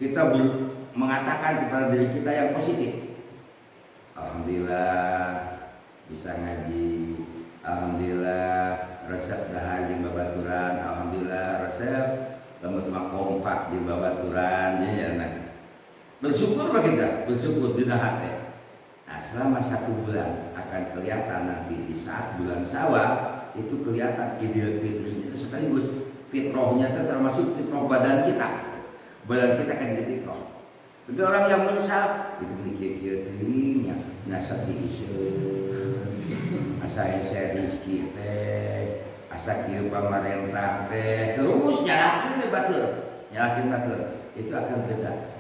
kita mengatakan kepada diri kita yang positif. Alhamdulillah bisa ngaji, alhamdulillah resep dahar di babaturan, alhamdulillah resep lembut kompak di babaturan, ya nah. Bersyukur pak kita, bersyukur di hati. Nah selama 1 bulan akan kelihatan nanti di saat bulan Syawal itu kelihatan Idul Fitri itu sekaligus fitrahnya itu termasuk fitrah badan kita kan jadi fitrah. Tapi orang yang menyesal itu mikir dirinya nasati isu, asa ese rizki teh, asa kieu pamarentah teh, terus nyalakin batur, itu akan beda.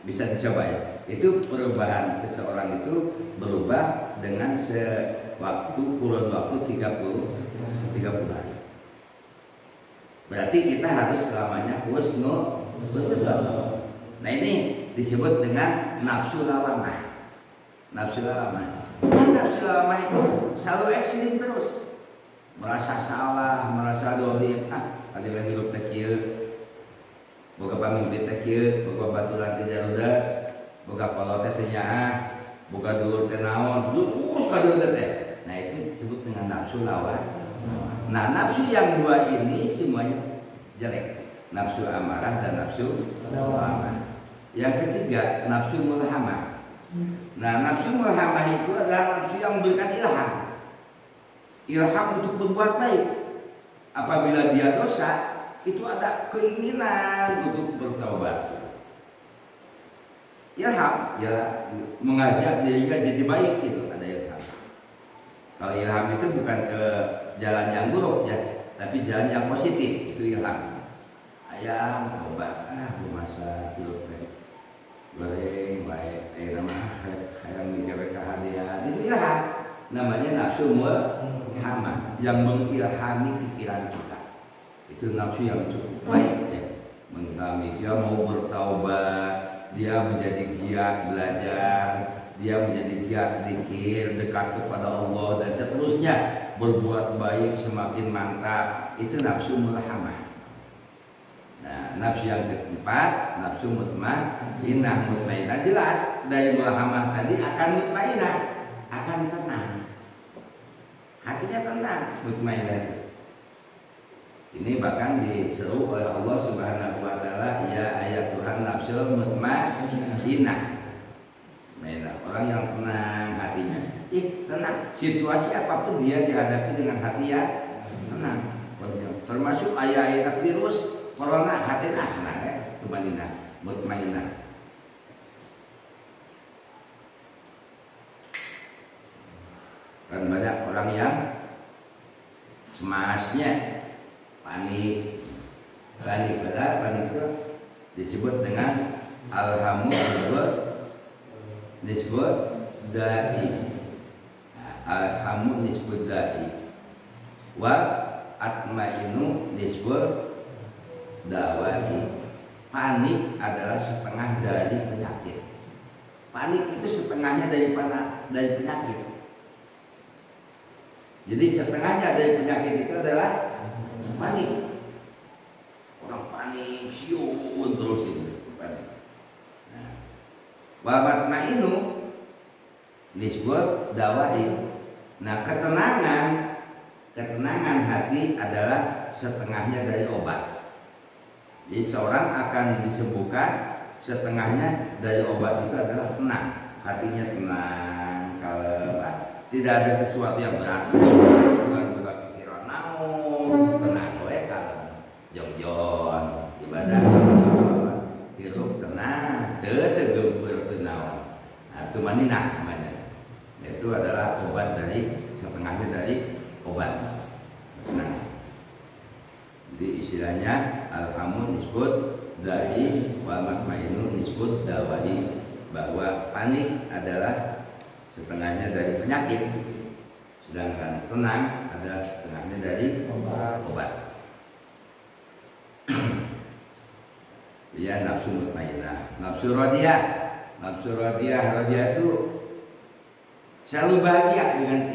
Bisa dicoba ya. Itu perubahan seseorang itu berubah dengan kurun waktu 30 hari. Berarti kita harus selamanya husnul. Nah ini disebut dengan nafsu lawamah. Nah, nafsu lawamah itu selalu ekstrim terus. Merasa salah, merasa dolim. Ada yang hidup tekil. Boga pamimpi teh kieu, boga baturan teh jarudas, boga kolot teh nyaah, boga dulur teh naon, lurus ka dulur teh. Nah itu disebut dengan nafsu lawan. Nah nafsu yang 2 ini semuanya jelek. Nafsu amarah dan nafsu lawamah. Yang ketiga nafsu mulhamah. Nah nafsu mulhamah itu adalah nafsu yang memberikan ilham untuk berbuat baik. Apabila dia dosa, itu ada keinginan untuk bertaubat. Ilham ya mengajak dirinya jadi baik, itu ada ilham. Kalau ilham itu bukan ke jalan yang buruk ya, tapi jalan yang positif, itu ilham. Ayam taubat, masa hidup goreng baik, nama hayang digawe kahadian, itu ilham. Namanya nafsu mulhamah yang mengilhami pikiran kita. Itu nafsu yang cukup baik ya, mengilhami dia mau bertaubat, dia menjadi giat belajar, dia menjadi giat zikir, dekat kepada Allah dan seterusnya, berbuat baik semakin mantap. Itu nafsu mulhamah. Nah nafsu yang keempat nafsu mutmainnah jelas dari mulhamah tadi akan mutmainnah, akan tenang, hatinya tenang, mutmainnah. Ini bahkan diseru oleh Allah Subhanahu wa taala, ya ayat Tuhan nafsul mutmainnah. Orang yang tenang hatinya. Tenang. Situasi apapun dia dihadapi dengan hati yang tenang. Termasuk ayat-ayat virus corona, hatinya tenang ya, mutmainnah. Kan banyak orang yang cemasnya panik itu disebut dengan alhamu disebut dai. Alhamu disebut dai wa atmainu disebut dawai. Panik adalah setengah dari penyakit. Panik itu setengahnya dari penyakit. Jadi setengahnya dari penyakit itu adalah panik. Orang panik, siun terus itu panik. Wa matmainu disebut dawai. Nah ketenangan hati adalah setengahnya dari obat. Jadi seorang akan disembuhkan setengahnya dari obat itu adalah tenang. Hatinya tenang, kalem, tidak ada sesuatu yang berat. Bukan pikiran naon, tenang we kalem. Jong-jong ibadah hirup tenang, teu geumpeur teu naon. Nah, tumaninah namanya. Itu adalah obat dari setengahnya dari obat. Nah, jadi istilahnya alhamun disebut dai wa matmainu disebut dawai, bahwa panik adalah setengahnya dari penyakit, sedangkan tenang adalah setengahnya dari obat. Ya nafsu mutmainnah, nafsu radiyah itu selalu bahagia dengan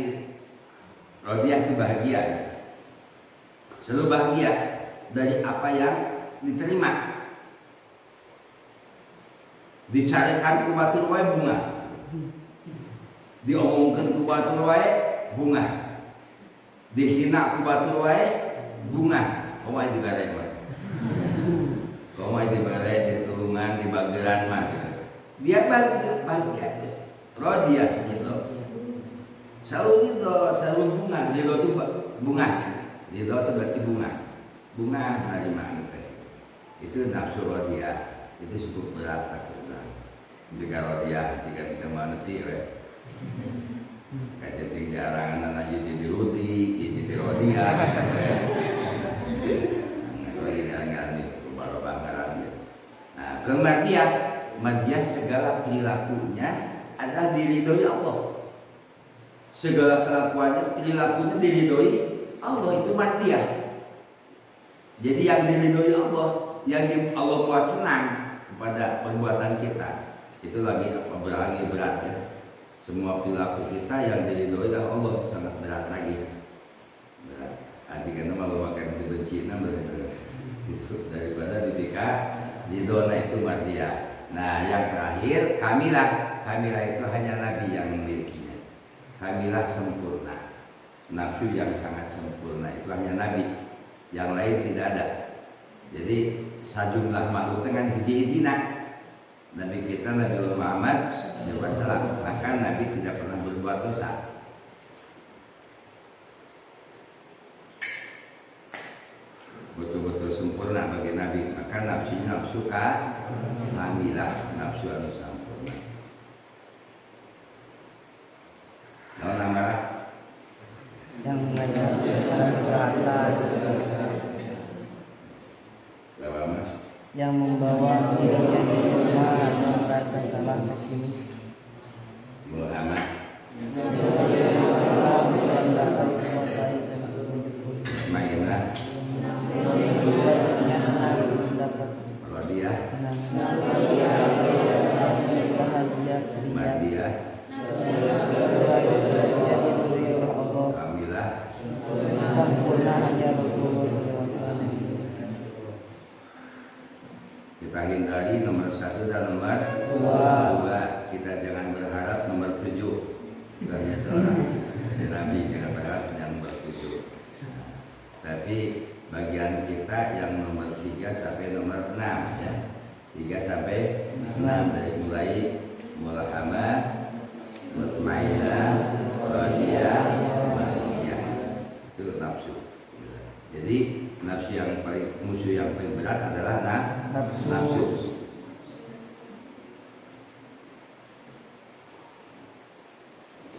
radiyah itu bahagia, selalu bahagia dari apa yang diterima. Dicarikan ku batur wae bunga, diomongkan ku batur wae bunga, dihina ku batur wae bunga. Komai di balai mah, komai di balai, di turungan, di bageran mah. Dia bahagia terus, rodia gitu. Selalu itu, selalu bunga. Ridho itu bunganya, ridho itu berarti bunga, bunga dari mana? Itu nafsu rodia, itu cukup berat akhirnya. Jika rodia, jika kita mengerti, kaceting jarangan anak jadi rudi, jadi rodia. Nah, kemudian segala perilakunya adalah diridhoi Allah. Segala kelakuannya, perilakunya diridhoi Allah, itu madiyah. Jadi yang diridhoi Allah, yang Allah buat senang kepada perbuatan kita, itu lagi berat ya. Semua perilaku kita yang diridhoi Allah sangat berat lagi. Berat. Jika malu makan dibenci itu daripada ditika ridhona itu madiyah. Nah, yang terakhir kamilah. Kamilah itu hanya Nabi yang memilikinya. Kamilah sempurna. Nafsu yang sangat sempurna itu hanya Nabi. Yang lain tidak ada. Jadi sajumlah makhluk dengan hiji-hijina. Nabi kita Nabi Muhammad SAW, maka Nabi tidak pernah berbuat dosa. Betul-betul sempurna bagi Nabi, maka nafsunya nafsu kamilah, nafsu anu sempurna. Lawan amarah yang mengajak ketaatan, yang membawa dirinya jadi lemah dan merasa kalah pesimis. Muhammad Dan dapat menguasai dan petunjuk mainlah hatinya tenang sebelum dapat rodia bahagia ceria. madiyah Selalu menjadi diri oleh Allah. kamilah Sempurna hanya Rasulullah SAW. kita hindari nomor 1 dan nomor 2. Kita jangan berharap nomor 7. Itu hanya seorang dari Nabi, jangan berharap yang nomor 7. Tapi bagian kita yang nomor 3 sampai nomor 6 ya. 3 sampai 6 dari mulai mulhamah, mutmainah, radiyah, madiyah. Itu nafsu. Jadi nafsu yang paling, musuh yang paling berat adalah nafsu.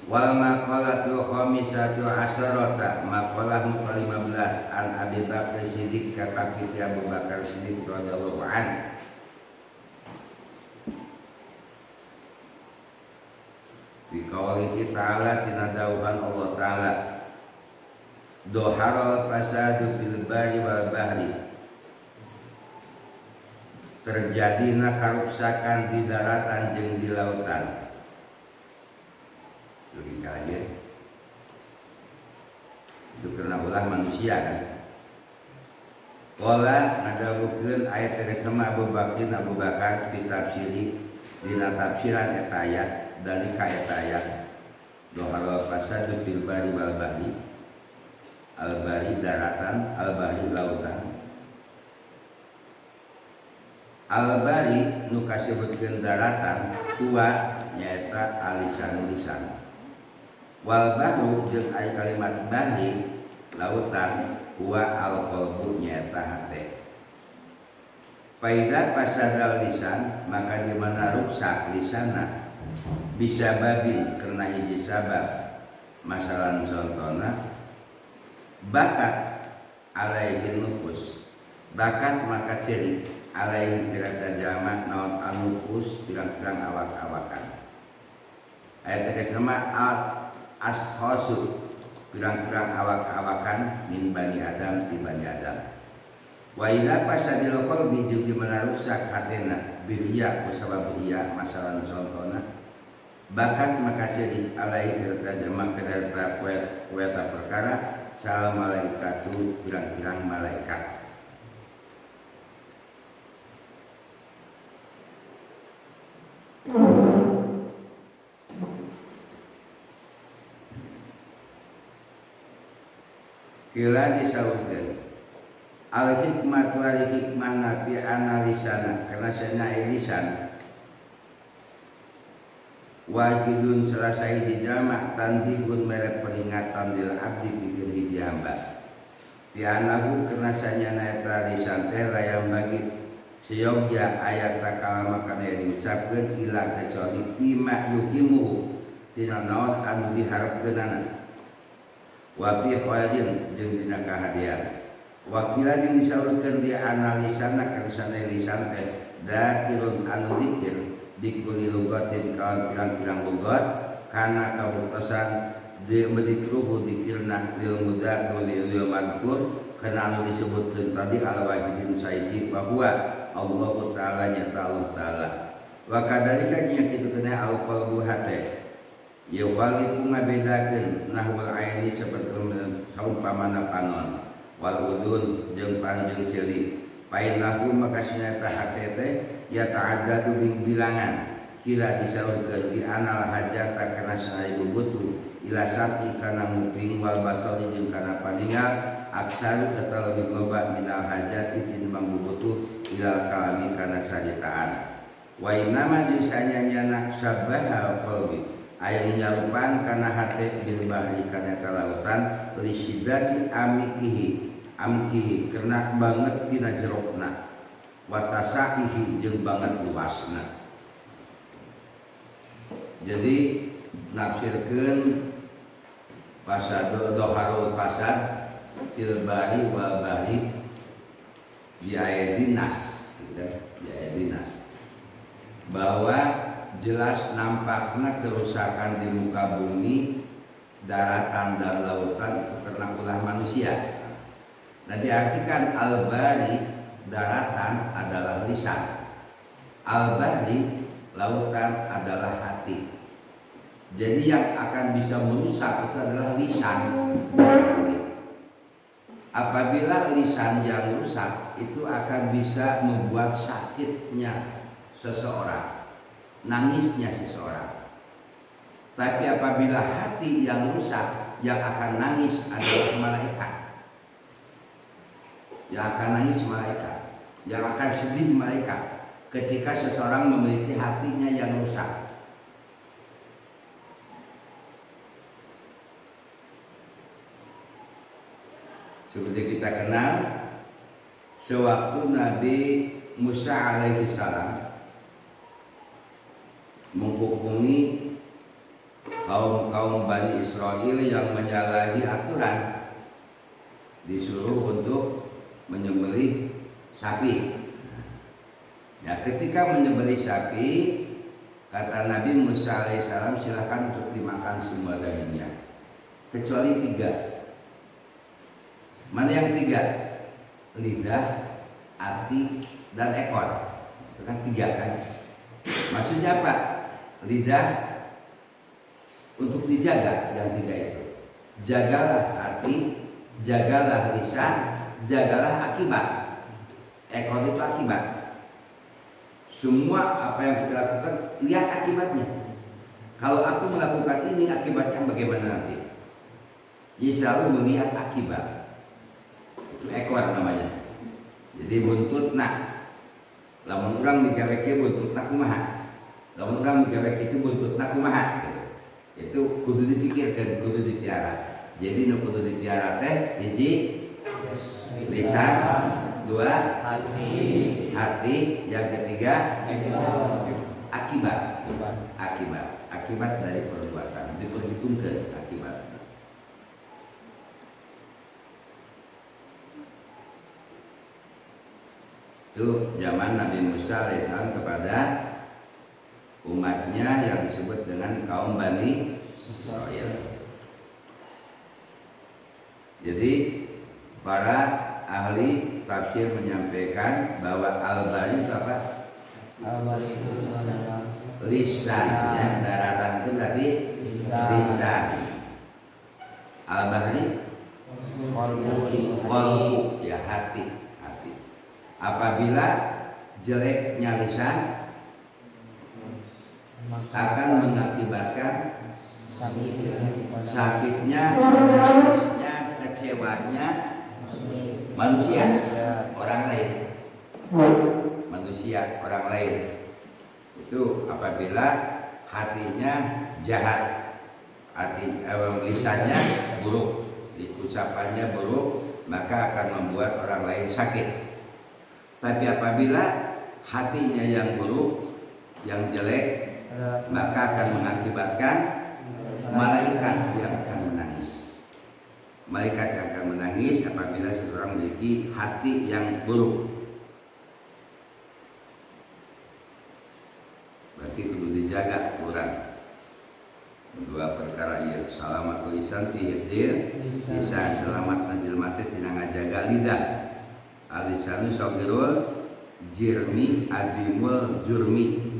Wal maqalatul khamisatu asyarata, maqalah ke-15 an Abi Bakar Siddiq, kata kita Abu Bakar Siddiq radhiyallahu anhu. Bi qaulihi ta'ala, tinadauhan Allah ta'ala, doharal fasadu fil bari wal bahri, terjadina karuksakan di daratan jeung di lautan. Logika aja. Itu karena ulah manusia kan. Qala ngadawukeun ayat tersama Abu Bakar fi tafsiri dina tafsiran eta ayat dalika eta ayat dohara fasadu fil bari wal bahri, al bari daratan, al bahri lautan. Al bari nu kasebutkeun daratan kuwa nyaeta alisan lisan. Wal bahru jeung aya kalimat bahri lautan huwa al qalbu nyaeta hate. Faida pasadal lisan, maka di mana rusak lisanna bisa babin karena hiji sabab, masalan contohna bakat alaihi nufus, bakat maka ciri alaihi tirata jama naon anufus pirang-pirang awak-awakan. Ayat tegas nama ashkhasu pirang-pirang awak-awakan min bani Adam di bani Adam. Wa ila pasadil qalbi jeung di mana rusak hatena biria kusabab biria masalan contohna bakat maka ciri alaihi tirata jama kereta kueta perkara salam malaikatu pirang-pirang malaikat. Kila disaurkeun al hikmah wal hikmah nabi analisana karena sana lisan wajidun serasai di jamak tandihun merek peringatan dil abdi pikir hiji hamba tianahu karena sanya naeta lisan teh layang bagi seyogya ayat takalama kana yang diucapkeun ila kecuali bima yuhimu tina naon anu diharapkeunana wa fi khairin jeung dina kahadian wakila jeung disaurkeun di analisana kana sana lisan teh dakirun anu zikir dikuli lugatin kawan pirang-pirang lugat karena kabuktasan dia mendikruhu dikirna ilmu dzakir ilmu madkur karena anu disebutkan tadi ala wajibin sayyidi bahwa Allah Ta'ala nyata Allah Ta'ala wa kadalika nya kitu kena al qalbu hate yukhalifu ngabedakeun nahwal aini saperti saumpamana panon wal udun jeung panjang ceuli painahu maka sinata hate teh ya ta'addadu bil bilangan kila disaurkeun di anal hajata kana sanaya butuh ila sati kana muping wal basari jeung kana paningal aksaru eta leuwih loba minal hajati tinimbang butuh ila kalami kana caritaan wa inama disanyana sabbaha qalbi aya nyarupan kana hate bil bahri kana lautan li syiddati amkihi kena banget tina jerokna watasaihi jeung banget luasna. Jadi nafsirkeun pasad doharul fasad fil bari wal bari biayadinas bahwa jelas nampakna kerusakan di muka bumi daratan dan lautan itu karena ulah manusia. Nah diartikan al-bari daratan adalah lisan, al-bahri lautan adalah hati. Jadi yang akan bisa merusak itu adalah lisan dan hati. Apabila lisan yang rusak itu akan bisa membuat sakitnya seseorang, nangisnya seseorang. Tapi apabila hati yang rusak, yang akan nangis adalah malaikat. Yang akan nangis malaikat, yang akan sedih malaikat ketika seseorang memiliki hatinya yang rusak. Seperti kita kenal, sewaktu Nabi Musa alaihi salam menghukumi kaum Bani Israel yang menyalahi aturan, disuruh untuk menyembelih sapi. Ya, ketika menyembelih sapi, kata Nabi Musa alaihissalam, silakan untuk dimakan semua dagingnya kecuali 3. Mana yang 3? Lidah, hati, dan ekor. Itu kan 3 kan? Maksudnya apa? Lidah untuk dijaga, yang 3 itu. Jagalah hati, jagalah lisan, jagalah akibat. Ekor itu akibat. Semua apa yang kita lakukan, lihat akibatnya. Kalau aku melakukan ini, akibatnya bagaimana nanti? Jadi selalu melihat akibat. Itu ekor namanya. Jadi buntut nak. Lamun urang digaweke buntut nak kumaha. Lamun urang digaweke itu buntut nak kumaha. Itu kudu dipikirkan, kudu dipiara. Jadi nu kudu dipiara teh hiji lisan, 2 hati, yang ketiga akibat dari perbuatan, diperhitungkan akibat. Itu zaman Nabi Musa alaihissalam kepada umatnya yang disebut dengan kaum Bani Israel. Jadi para ahli tafsir menyampaikan bahwa al-bari itu apa? Al-bari itu adalah lisan, ya, daratan itu berarti lisan. Al-bahri qalbu, ya hati. Apabila jeleknya lisan, akan mengakibatkan sakitnya, nangisnya, kecewanya manusia, orang lain. Manusia, orang lain. Itu apabila hatinya jahat, lisannya buruk, ucapannya buruk, maka akan membuat orang lain sakit. Tapi apabila hatinya yang buruk, yang jelek, maka akan mengakibatkan malaikat yang akan menangis. Malaikat yang akan menangis apabila seseorang memiliki hati yang buruk. Berarti kudu dijaga kurang. Dua perkara ieu, salamatul lisan fi hifdzil lisan, selamat najil mati tina ngajaga lidah. Alisanu sogirul jirmi adimul jurmi.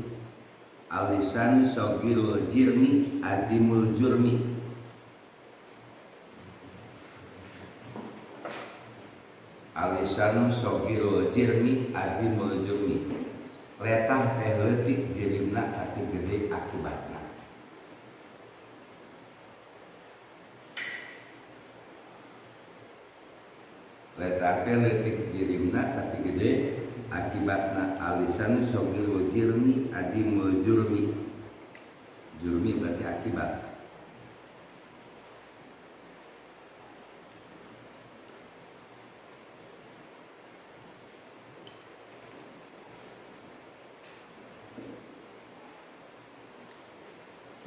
Alisanu sogirul jirmi adimul jurmi. Alisanu sogirul jirmi adimul jurmi. Letah teh leutik jirimna tapi gede akibatna. Letah teh leutik jirimna tapi gede akibatna. Alisan sogirul jirmi adimul jurmi. Jurmi berarti akibat.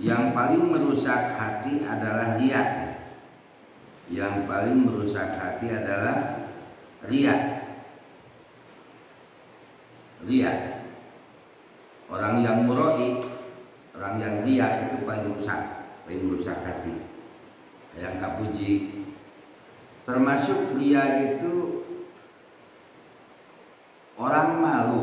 Yang paling merusak hati adalah riya. Yang paling merusak hati adalah riya. Riya. Orang yang muroi, orang yang riya itu paling merusak hati. Yang kapuji. Termasuk riya itu orang malu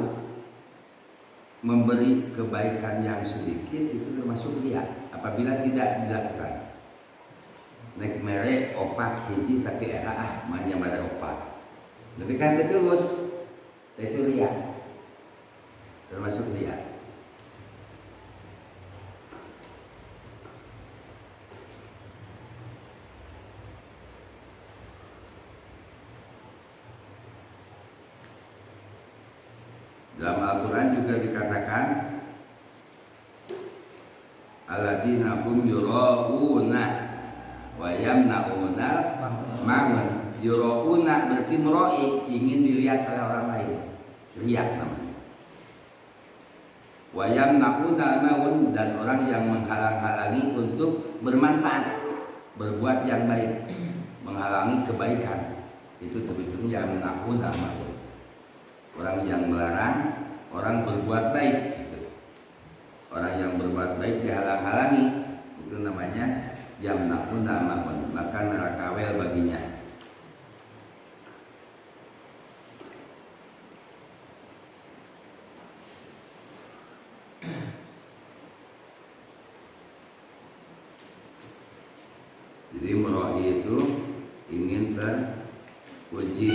memberi kebaikan yang sedikit, itu termasuk riya apabila tidak dilakukan. Nek mere opat hiji tapi manya mada opat. Lebih kan terus itu riya. Termasuk riya. Dalam Al-Quran juga dikatakan alladzina hum yura'una wa yamna'una ma'un. Yura'una berarti mura'i, ingin dilihat oleh orang lain, riya namanya. Wa yamna'una ma'un, dan orang yang menghalang-halangi untuk bermanfaat, berbuat yang baik, menghalangi kebaikan, itu termasuk yamna'una ma'un. Orang yang melarang orang berbuat baik, orang yang berbuat baik dihalang-halangi, itu namanya yamna'una ma'un, maka neraka wel baginya. Jadi mura'i itu ingin terpuji.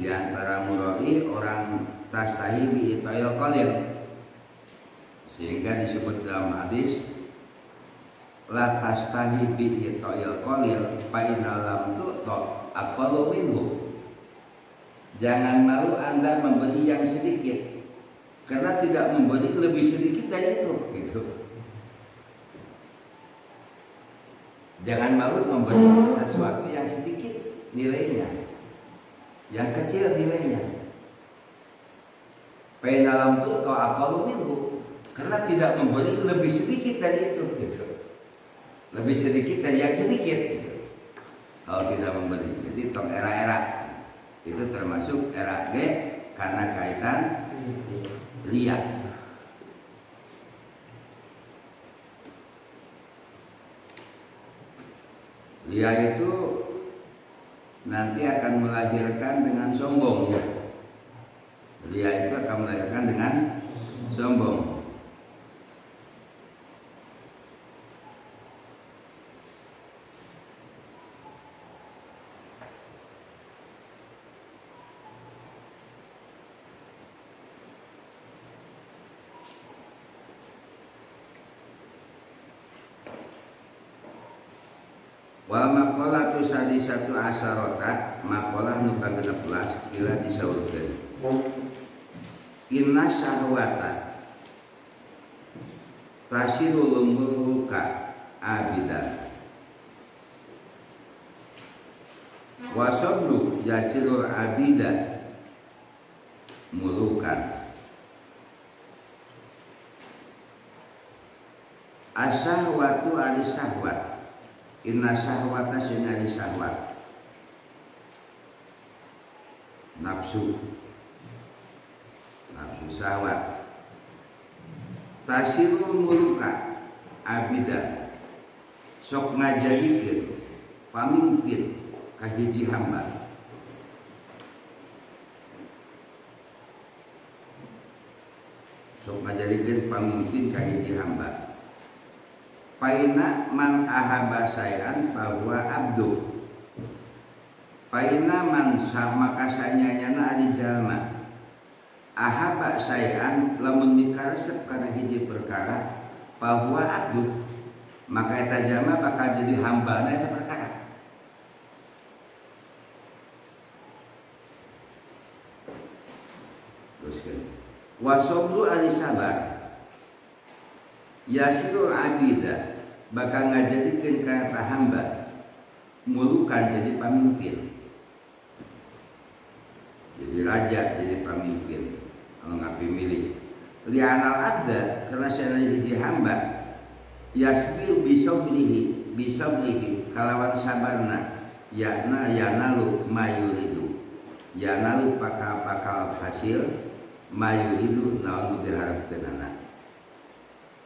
Di antara mura'i orang tastahi bi itayil qalil, sehingga disebut dalam hadis la tastahi bi itayil qalil fa inna lam tu'ta aqallu minhu. Jangan malu Anda memberi yang sedikit, karena tidak memberi lebih sedikit dari itu, gitu. Jangan malu memberi sesuatu yang sedikit nilainya, yang kecil nilainya. Dalam itu aqallu minhu, karena tidak memberi lebih sedikit dari itu, gitu. Lebih sedikit dari yang sedikit, gitu. Kalau tidak memberi, jadi tong era-era itu termasuk era G karena kaitan riya. Riya itu nanti akan melahirkan dengan sombong, ya. Riya itu akan melahirkan dengan sombong. Wal maqalatu sadisatu asarota maqalah nu ka-16 ila disaurkeun. Inna syahwata tasirul muluka abidan wa sabru yasirul abidan mulukan. Asyahwatu ari syahwat. Inna syahwata sunari syahwat nafsu syahwat tasirul muluka abidan sok ngajadikeun pamimpin ka hiji hamba. Sok ngajadikeun pamimpin ka hiji hamba. Paina man ahaba sayan bahwa abdu. Paina man sama kasanyanyana ari jalma. Ahaba sayan lamun dikaresep kana hiji perkara bahwa abdu, maka eta jalma bakal jadi hambana eta perkara. Teruskeun. Wa sabru ari sabar. Yasirul abida bakal ngajadikeun kana hamba mulukan jadi pamimpin, jadi raja, jadi pamimpin anu ngapimilih. Li anal abda karena sana hiji hamba yasbir bisa belihi kalawan sabarna yanalu mayuridu yanalu pakal hasil mayuridu naon diharapkeunana.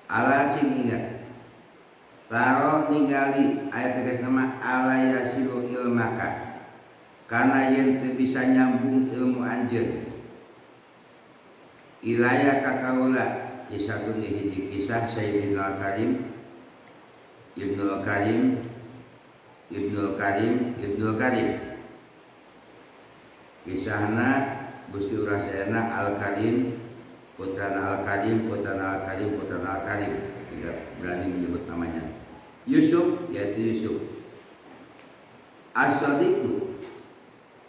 Ala cing ingat taro ningali ayat tegas nama ala yasilu ilmaka kana yen teu bisa nyambung ilmu anjeun ilaya kakaula kisah dunia hiji kisah Sayyidina Al-Karim Ibnul Karim kisahna Gusti Urah Sayana Al-Karim putrana Al-Karim tidak berani menyebut namanya. Yusuf yaitu Yusuf. As-Sadiqu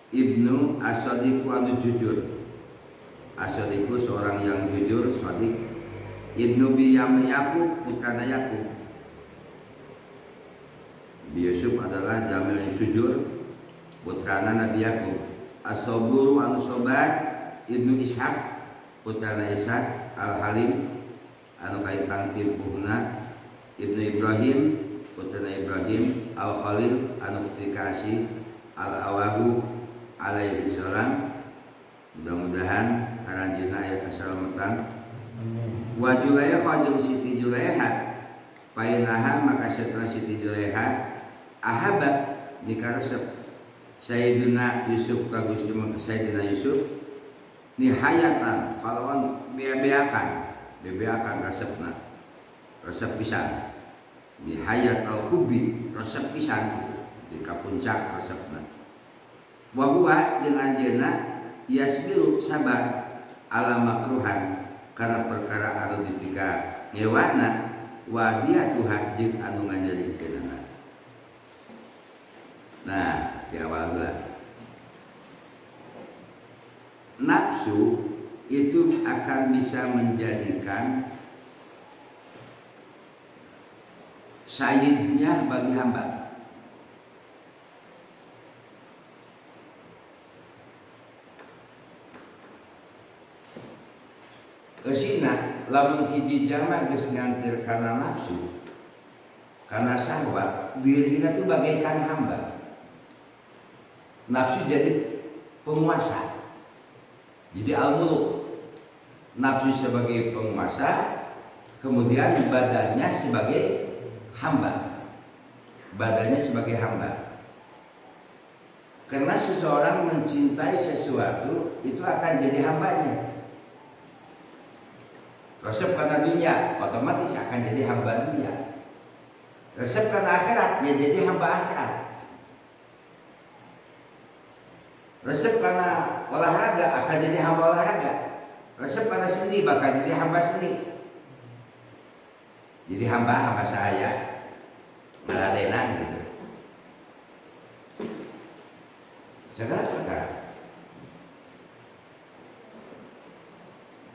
Ibnu As-Sadiqu anu jujur. As-Sadiqu seorang yang jujur, Sadiq. Ibnu Yakub putrana Yakub. Yusuf adalah jamil yang jujur, putrana Nabi Yakub. As-Saburu anu sabar Ibnu Ishaq putrana Ishaq. Al-Halim anu kaitan timpuhna Ibnu Ibrahim putrana Ibrahim. Al-Khalil anu dikasih. Al-Awahu alaihi salam. Mudah-mudahan karanjeunna aya kasalamatan. Wa Julaiha jeung Siti Julaiha painaha maka setelah Siti Julaiha ahaba nikaresep Sayyidina Yusuf ka Gusti Sayyidina Yusuf nihayatan kalawan bebeakan resep pisan nihayat al-hubbi resep pisan di kapuncak resepna. Wa huwa jeung anjeunna yasbiru sabar ala makruhan karena perkara anu dipika ngewana wa diatuha jeung anu ngajarikeunana. Nah, di awal nafsu itu akan bisa menjadikan sayyidnya bagi hamba. Kesina lamun hiji jalma geus ngantir kana nafsu, kana syahwat, dirina itu bagaikan hamba. Nafsu jadi penguasa. Jadi al-muluk, nafsu sebagai penguasa, kemudian badannya sebagai hamba. Badannya sebagai hamba. Karena seseorang mencintai sesuatu itu akan jadi hambanya. Resep karena dunia otomatis akan jadi hamba dunia. Resep karena akhirat dia jadi hamba akhirat. Resep karena olahraga akan jadi hamba olahraga. Resep karena seni bakal jadi hamba seni. Jadi hamba saya ngeladenan gitu. segala perkara.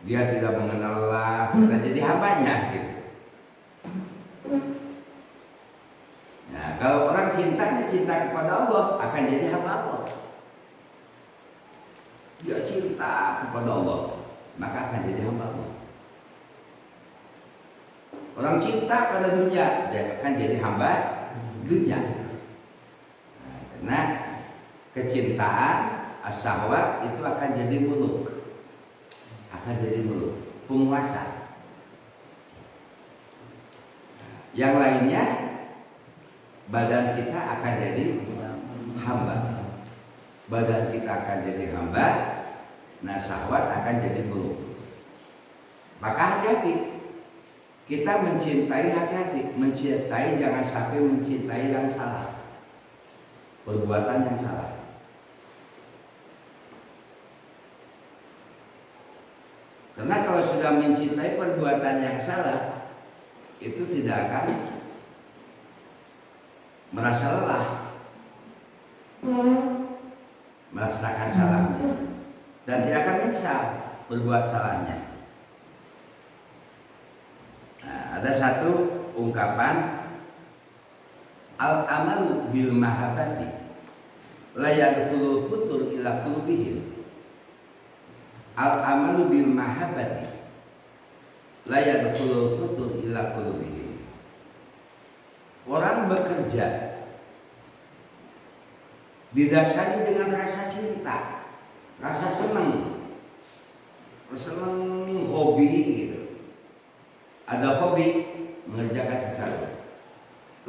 Dia tidak mengenal Allah, kita jadi hambanya gitu. Nah, kalau orang cintanya cinta kepada Allah, akan jadi hamba Allah. Dia cinta kepada Allah, maka akan jadi hamba Allah. Orang cinta pada dunia, dia akan jadi hamba dunia. Nah, karena kecintaan as-syahwat itu akan jadi muluk, akan jadi muluk, penguasa. Yang lainnya, badan kita akan jadi hamba. Badan kita akan jadi hamba, nah syahwat akan jadi muluk. Maka hati-hati. Kita mencintai, hati-hati. Mencintai jangan sampai mencintai yang salah, perbuatan yang salah. Karena kalau sudah mencintai perbuatan yang salah, itu tidak akan merasa lelah, merasakan salahnya, dan tidak akan menyesal berbuat salahnya. Nah, ada satu ungkapan, al-amalu bil mahabbati la yadkhulul futur ila qulubihim. Al-amalu bil mahabbati la yadkhulul futur ila qulubihim. Orang bekerja didasari dengan rasa cinta, rasa senang, hobi gitu. Ada hobi mengerjakan sesuatu.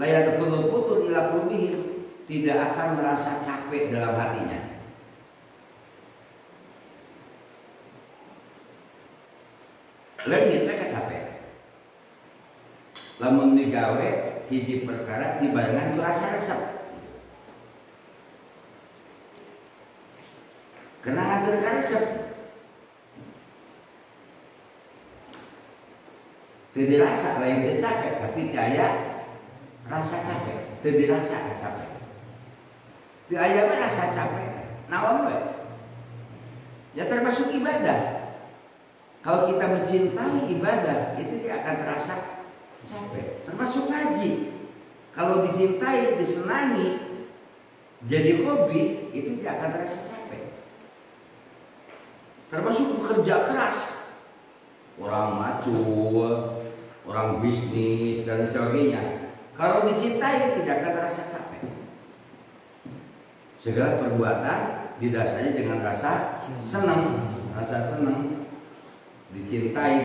La yadkhulul futur ila qulubihim, tidak akan merasa capek dalam hatinya. Leungit mereka capek. Lamun digawe hiji perkara dibarengan rasa resep. Kena ngatur resep. Tidak dirasa lain dia capek, tapi dia rasa capek. Tidak dirasa capek. Di ayamnya rasa capek. Naon we? Ya termasuk ibadah. Kalau kita mencintai ibadah, itu tidak akan terasa capek. Termasuk ngaji. Kalau dicintai, disenangi, jadi hobi, itu tidak akan terasa capek. Termasuk bekerja keras. Orang macul, orang bisnis dan sebagainya. Kalau dicintai tidak akan terasa capek. Segala perbuatan didasari dengan rasa senang, dicintai.